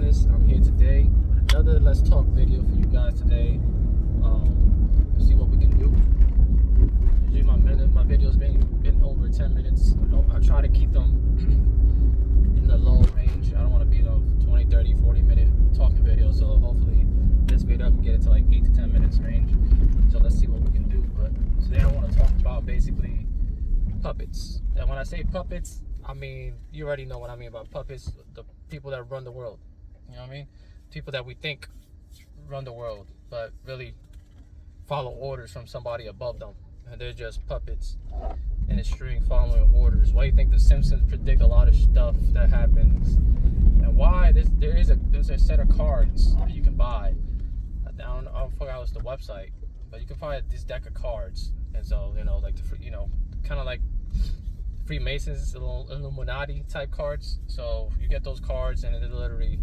Fitness. I'm here today with another Let's Talk video for you guys today. We'll see what we can do. Usually my videos been over 10 minutes. I try to keep them in the low range. I don't want to be 20, 30, 40 minute talking video. So hopefully this video I can get it to like 8 to 10 minutes range. So let's see what we can do. But today I want to talk about basically puppets. And when I say puppets, I mean, you already know what I mean about puppets. The people that run the world. You know what I mean? People that we think run the world, but really follow orders from somebody above them. And they're just puppets in a string following orders. Why do you think the Simpsons predict a lot of stuff that happens? And why? There's a set of cards that you can buy. I forgot what's the website, but you can find this deck of cards. And so, like kind of like Freemasons, Illuminati type cards. So you get those cards, and it's literally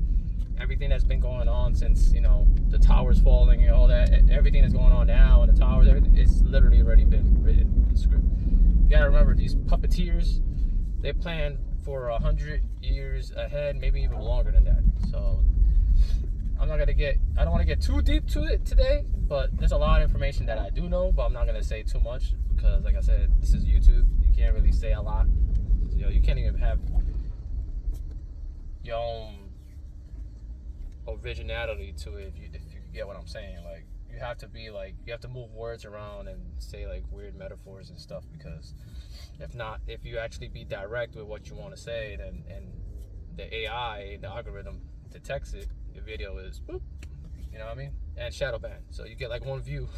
everything that's been going on since the towers falling and all that. Everything that's going on now and the towers, everything, it's literally already been written in script. You gotta remember, these puppeteers, they plan for 100 years ahead, maybe even longer than that. So I don't want to get too deep to it today, but there's a lot of information that I do know, but I'm not gonna say too much because, like I said, this is YouTube. You can't really say a lot. You can't even have your own originality to it if you get what I'm saying. Like, you have to move words around and say like weird metaphors and stuff, because if you actually be direct with what you want to say, then and the AI, the algorithm detects it, your video is boop, you know what I mean? And shadow ban. So you get like one view.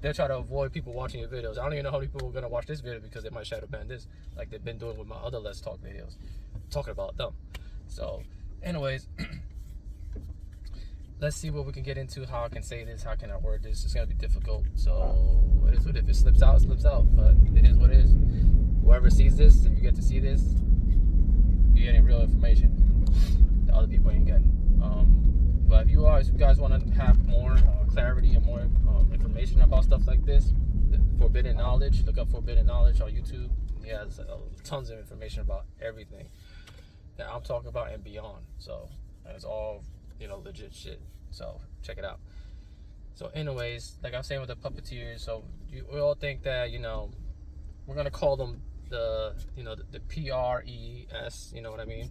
They're trying to avoid people watching your videos. I don't even know how many people are gonna watch this video because they might shadow ban this, like they've been doing with my other Let's Talk videos, talking about them. So anyways, let's see what we can get into, how I can say this, how can I word this. It's gonna be difficult. So it is what if it slips out, it slips out. But it is what it is. Whoever sees this, if you get to see this, you're getting real information that other people ain't getting. But if you guys want to have more clarity and more information about stuff like this, forbidden knowledge, look up forbidden knowledge on YouTube. He has tons of information about everything that I'm talking about and beyond. So it's all legit shit. So check it out. So anyways, like I was saying with the puppeteers, so we all think that we're gonna call them the PRES, you know what I mean?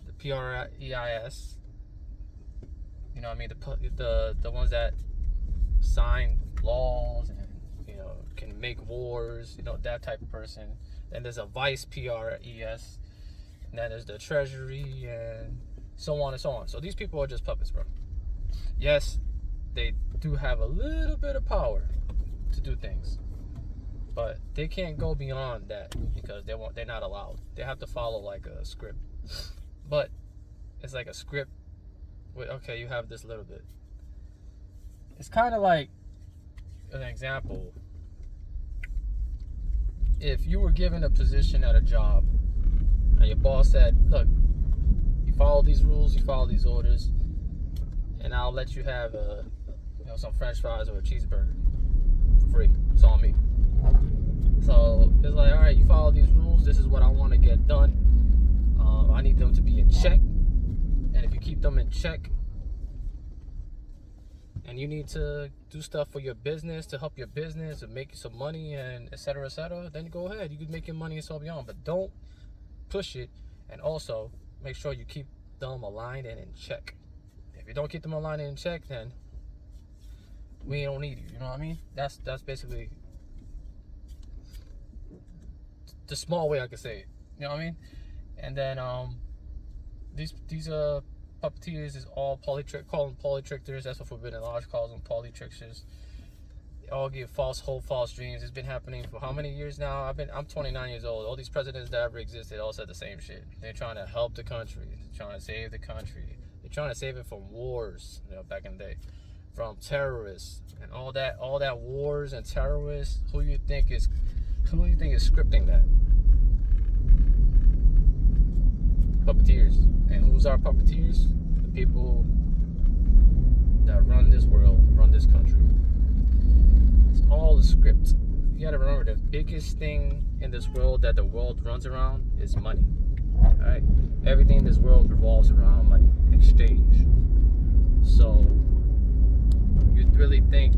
The PREIS. You know what I mean? The ones that sign laws and can make wars, that type of person. Then there's a vice PRES, and then there's the treasury, and so on and so on. So these people are just puppets, bro. Yes, they do have a little bit of power to do things, but they can't go beyond that because they're not allowed. They have to follow like a script. But it's like a script with, okay, you have this little bit. It's kind of like an example. If you were given a position at a job and your boss said, look, you follow these rules, you follow these orders, and I'll let you have some French fries or a cheeseburger for free. It's on me. So it's like, all right, you follow these rules. This is what I want to get done. I need them to be in check. And if you keep them in check, and you need to do stuff for your business to help your business and make some money and et cetera, then go ahead. You can make your money and so beyond, but don't push it. And also make sure you keep them aligned and in check. If you don't keep them aligned and in check, then we don't need you. You know what I mean? That's basically the small way I could say it. You know what I mean? And then these puppeteers is all call them polytrickers. That's what Forbidden Knowledge calls them, polytrickers. They all give false dreams. It's been happening for how many years now? I'm 29 years old. All these presidents that ever existed all said the same shit. They're trying to help the country. They're trying to save the country. They're trying to save it from wars, back in the day, from terrorists and all that wars and terrorists. Who do you think is scripting that? Puppeteers. And who's our puppeteers? The people that run this world, run this country. It's all a script. You gotta remember, the biggest thing in this world that the world runs around is money. Alright? Everything in this world revolves around money. Exchange.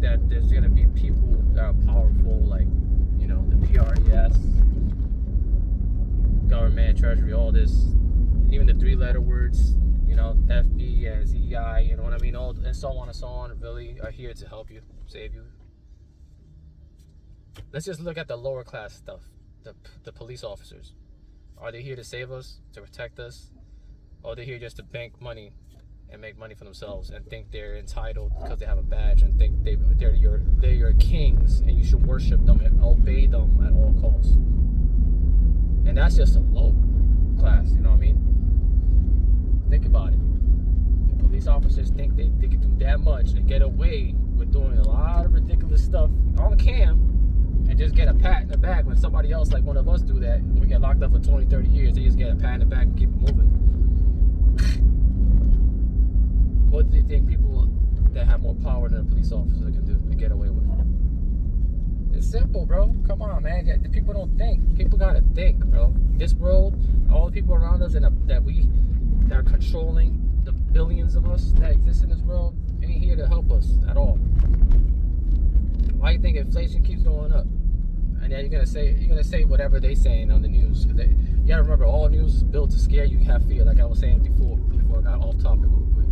that there's gonna be people that are powerful, like, you know, the PRES, government, treasury, all this, even the three-letter words, you know, FB and ZI, you know what I mean, all and so on, really are here to help you, save you. Let's just look at the lower class stuff, the police officers. Are they here to save us, to protect us, or are they here just to bank money and make money for themselves and think they're entitled because they have a badge and think they're your kings and you should worship them and obey them at all costs? And that's just a low class, you know what I mean? Think about it. The police officers think they can do that much and get away with doing a lot of ridiculous stuff on cam and just get a pat in the back when somebody else, like one of us, do that. We get locked up for 20, 30 years. They just get a pat in the back and keep moving. What do you think people that have more power than a police officer can do to get away with? It's simple, bro. Come on, man. The people don't think. People gotta think, bro. This world, all the people around us that are controlling the billions of us that exist in this world ain't here to help us at all. Why do you think inflation keeps going up? And then you're gonna say whatever they saying on the news. You gotta remember, all news is built to scare you. You have fear, like I was saying before I got off topic real quick.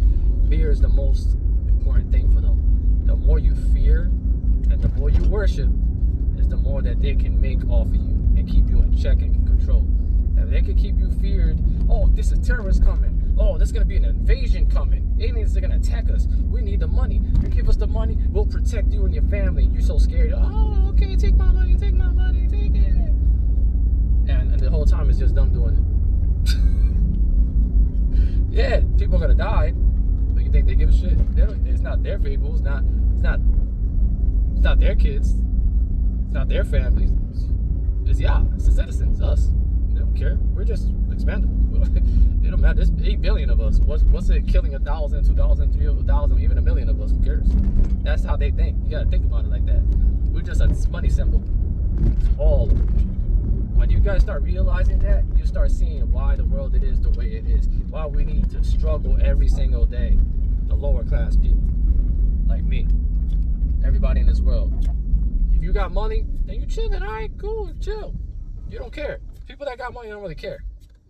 Fear is the most important thing for them. The more you fear and the more you worship, is the more that they can make off of you and keep you in check and control. If they can keep you feared, oh, this is terrorists coming. Oh, there's gonna be an invasion coming. Aliens are gonna attack us. We need the money. You give us the money, we'll protect you and your family. You're so scared. Oh, okay, take my money, take it. And the whole time it's just them doing it. Yeah, people are gonna die. But you think they give a shit? It's not their people. It's not their kids. It's not their families. It's the citizens, us. They don't care. We're just expendable. It don't matter. There's 8 billion of us. What's it killing 1,000, 2,000, 3,000, even 1 million of us? Who cares? That's how they think. You gotta think about it like that. We're just a money symbol. All of it. When you guys start realizing that, you start seeing why the world it is the way it is. Why we need to struggle every single day. The lower class people, like me, everybody in this world. If you got money, then you chilling. All right, cool, chill. You don't care. People that got money don't really care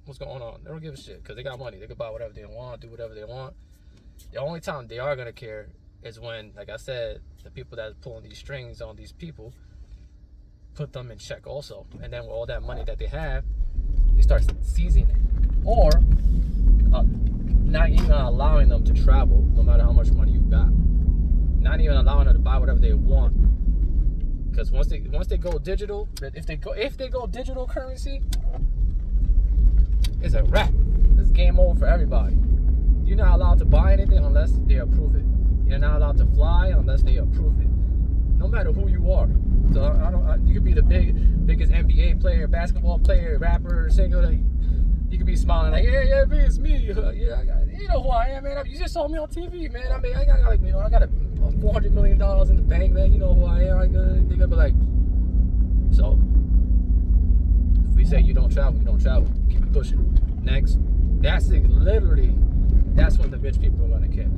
what's going on. They don't give a shit because they got money. They can buy whatever they want, do whatever they want. The only time they are gonna care is when, like I said, the people that are pulling these strings on these people put them in check also. And then with all that money that they have, they start seizing it. Or not even allowing them to travel, no matter how much money you got. Not even allowing them to buy whatever they want. Because once they go digital, if they go digital currency, it's a wrap. It's game over for everybody. You're not allowed to buy anything unless they approve it. You're not allowed to fly unless they approve it. No matter who you are. So you could be the biggest NBA player, basketball player, rapper, singer. You could be smiling like, yeah, it's me. Yeah, you know who I am, man. You just saw me on TV, man. I mean, I got $400 million in the bank, man. You know who I am. They're gonna be like, so if we say you don't travel, you don't travel. Keep it pushing. Next, that's when the rich people are gonna care.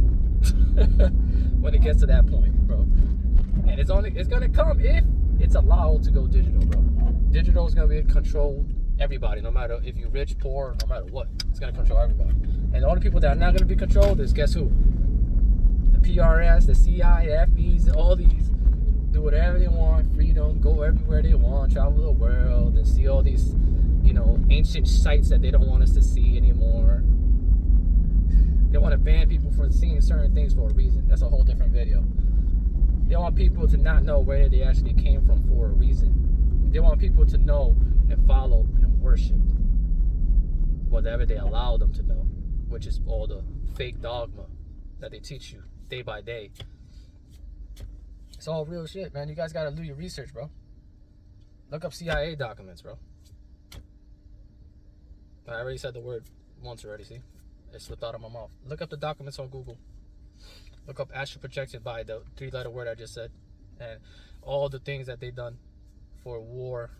When it gets to that point, bro. And it's gonna come if it's allowed to go digital, bro. Digital is gonna be controlled. Everybody, no matter if you're rich, poor, no matter what, it's gonna control everybody. And the only people that are not gonna be controlled is, guess who? The PRS, the CI, the FBs, all these do whatever they want, freedom, go everywhere they want, travel the world, and see all these, ancient sites that they don't want us to see anymore. They want to ban people for seeing certain things for a reason. That's a whole different video. They want people to not know where they actually came from for a reason. They want people to know and follow and worship whatever they allow them to know, which is all the fake dogma that they teach you day by day. It's all real shit, man. You guys gotta do your research, bro. Look up CIA documents, bro. I already said the word once already, see? It slipped out of my mouth. Look up the documents on Google. Look up astral projection by the 3-letter word I just said. And all the things that they've done for war,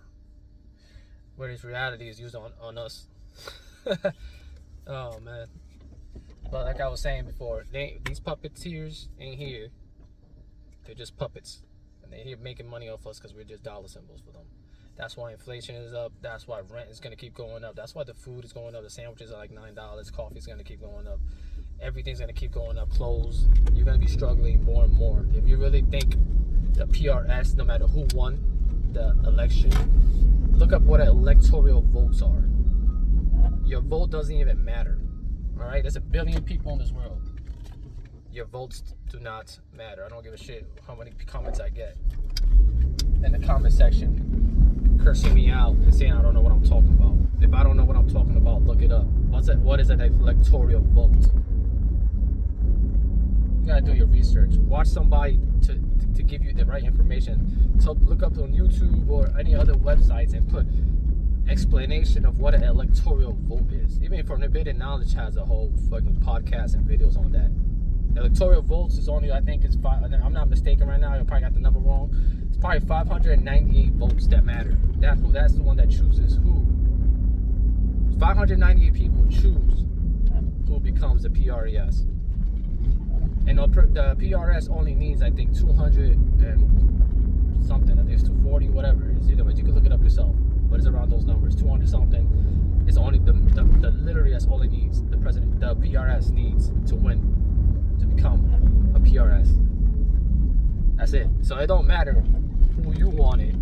where this reality is used on us. Oh, man. But like I was saying before, these puppeteers ain't here They're just puppets. And they're here making money off us because we're just dollar symbols for them. That's why inflation is up. That's why rent is going to keep going up. That's why the food is going up. The sandwiches are like $9. Coffee is going to keep going up. Everything's going to keep going up. Clothes. You're going to be struggling more and more. If you really think the PRS, no matter who won the election, look up what electoral votes are. Your vote doesn't even matter. All right? There's 1 billion people in this world. Your votes do not matter. I don't give a shit how many comments I get in the comment section cursing me out and saying I don't know what I'm talking about. If I don't know what I'm talking about, look it up. What is an electoral vote? You gotta do your research. Watch somebody to give you the right information. So look up on YouTube or any other websites and put explanation of what an electoral vote is. Even Forbidden Knowledge has a whole fucking podcast and videos on that. Electoral votes is only, I think it's I'm not mistaken right now, I probably got the number wrong. It's probably 598 votes that matter. That's the one that chooses who. 598 people choose who becomes the PRES. And the PRS only needs, I think, 200 and something. I think it's 240, whatever it is. Either way, you can look it up yourself. But it's around those numbers, 200 something. It's only the literally that's all it needs. The PRS needs to win. To become a PRS. That's it. So it don't matter who you wanted.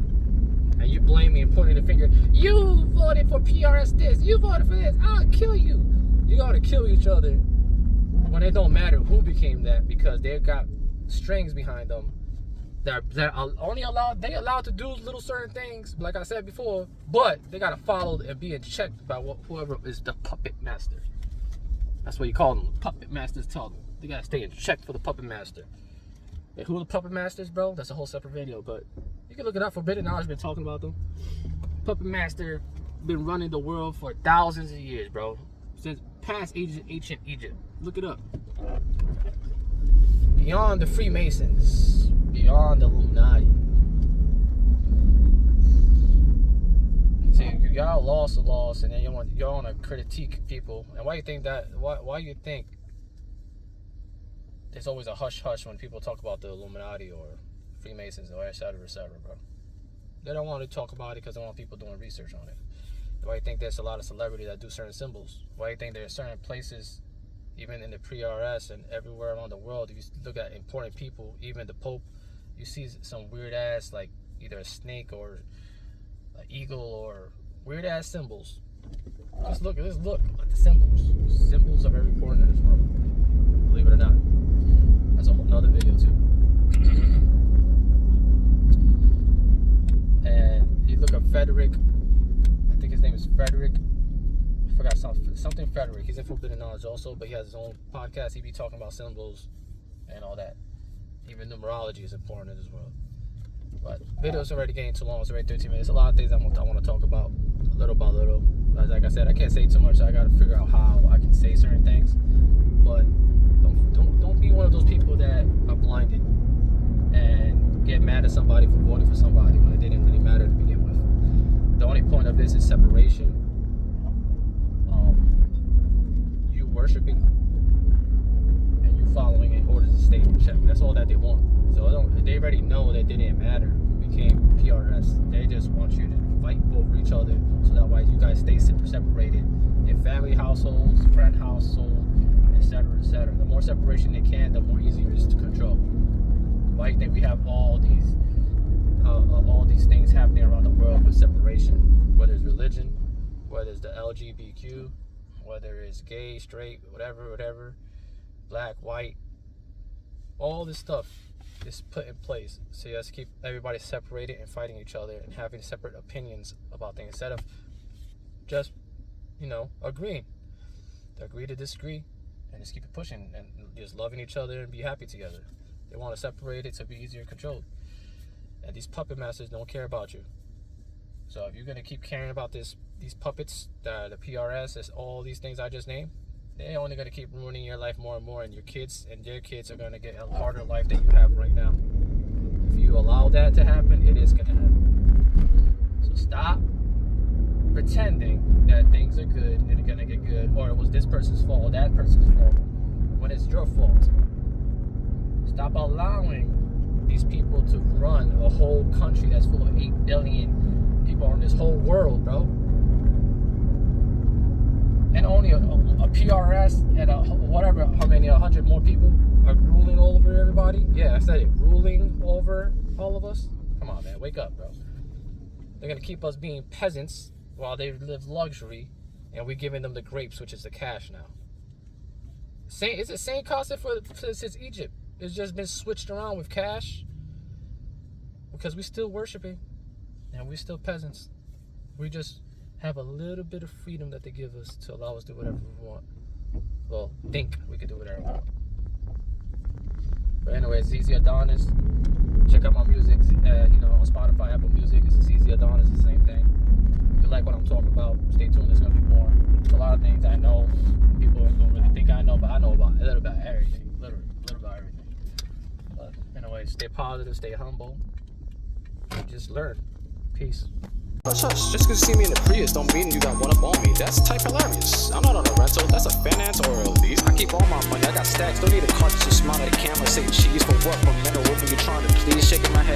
And you blame me and pointing the finger. You voted for PRS this. You voted for this. I'll kill you. You gotta kill each other. When it don't matter who became that, because they've got strings behind them that are only allowed to do little certain things, like I said before, but they gotta follow and be in check by whoever is the puppet master. That's what you call them. Puppet masters tell them. They gotta stay in check for the puppet master. And who the puppet masters, bro? That's a whole separate video, but you can look it up. Forbidden Knowledge been talking about them. Puppet master been running the world for thousands of years, bro. Since past ancient Egypt. Look it up. Beyond the Freemasons, beyond the Illuminati. See, y'all lost, and then you want to critique people. And why you think that? Why you think there's always a hush when people talk about the Illuminati or Freemasons or et cetera, bro? They don't want to talk about it because they want people doing research on it. Why you think there's a lot of celebrities that do certain symbols? Why you think there's certain places, even in the pre-RS and everywhere around the world, if you look at important people, even the Pope, you see some weird ass, like either a snake or an eagle or weird ass symbols. Just look at the symbols. Symbols are very important in this world. Believe it or not. That's a whole nother video too. And you look at Frederick, I think his name is Frederick. I forgot something Frederick. He's in Forbidden Knowledge also, but he has his own podcast. He be talking about symbols and all that. Even numerology is important in this world. But video's already getting too long. It's already 13 minutes. A lot of things I want to talk about, little by little. But like I said, I can't say too much. So I got to figure out how I can say certain things. But don't be one of those people that are blinded and get mad at somebody for voting for somebody when it didn't really matter to begin with. The only point of this is separation. You worshiping and you following in order to stay in check. That's all that they want. So they already know that it didn't matter who became PRS. They just want you to fight over each other so that way you guys stay separated in family households, friend household, etc., etc. The more separation they can, the more easier it is to control. Why do you think we have all these things happening around the world with separation? Whether it's religion, whether it's the LGBTQ, whether it's gay, straight, whatever, black, white, all this stuff is put in place so you have to keep everybody separated and fighting each other and having separate opinions about things instead of just, agreeing. To agree to disagree and just keep it pushing and just loving each other and be happy together. They want to separate it to be easier controlled. And these puppet masters don't care about you. So if you're going to keep caring about these puppets, the PRS, is all these things I just named, they're only going to keep ruining your life more and more, and your kids and their kids are going to get a harder life than you have right now. If you allow that to happen, it is going to happen. So stop pretending that things are good and are going to get good, or it was this person's fault or that person's fault, when it's your fault. Stop allowing these people to run a whole country that's full of 8 billion people on this whole world, bro. And only a PRS and whatever, how many, 100 more people are ruling over everybody? Yeah, I said it, ruling over all of us? Come on, man, wake up, bro. They're going to keep us being peasants while they live luxury, and we're giving them the grapes, which is the cash now. It's the same concept since Egypt. It's just been switched around with cash because we're still worshiping and we're still peasants. We just have a little bit of freedom that they give us to allow us to do whatever we want. Well, think we could do whatever we want. But anyways, Zzadonis. Check out my music, on Spotify, Apple Music. It's Zzadonis, the same thing. If you like what I'm talking about, stay tuned. There's gonna be more. There's a lot of things I know. People don't really think I know, but I know about a little about everything. Literally, a little about everything. But anyways, stay positive, stay humble, and just learn. Peace. Hush, hush. Just because you see me in the Prius don't mean you got one up on me. That's type hilarious. I'm not on a rental. That's a finance or a lease. I keep all my money. I got stacks. Don't need a car just to smile at the camera. Say cheese for what? From men or women you're trying to please. Shaking my head.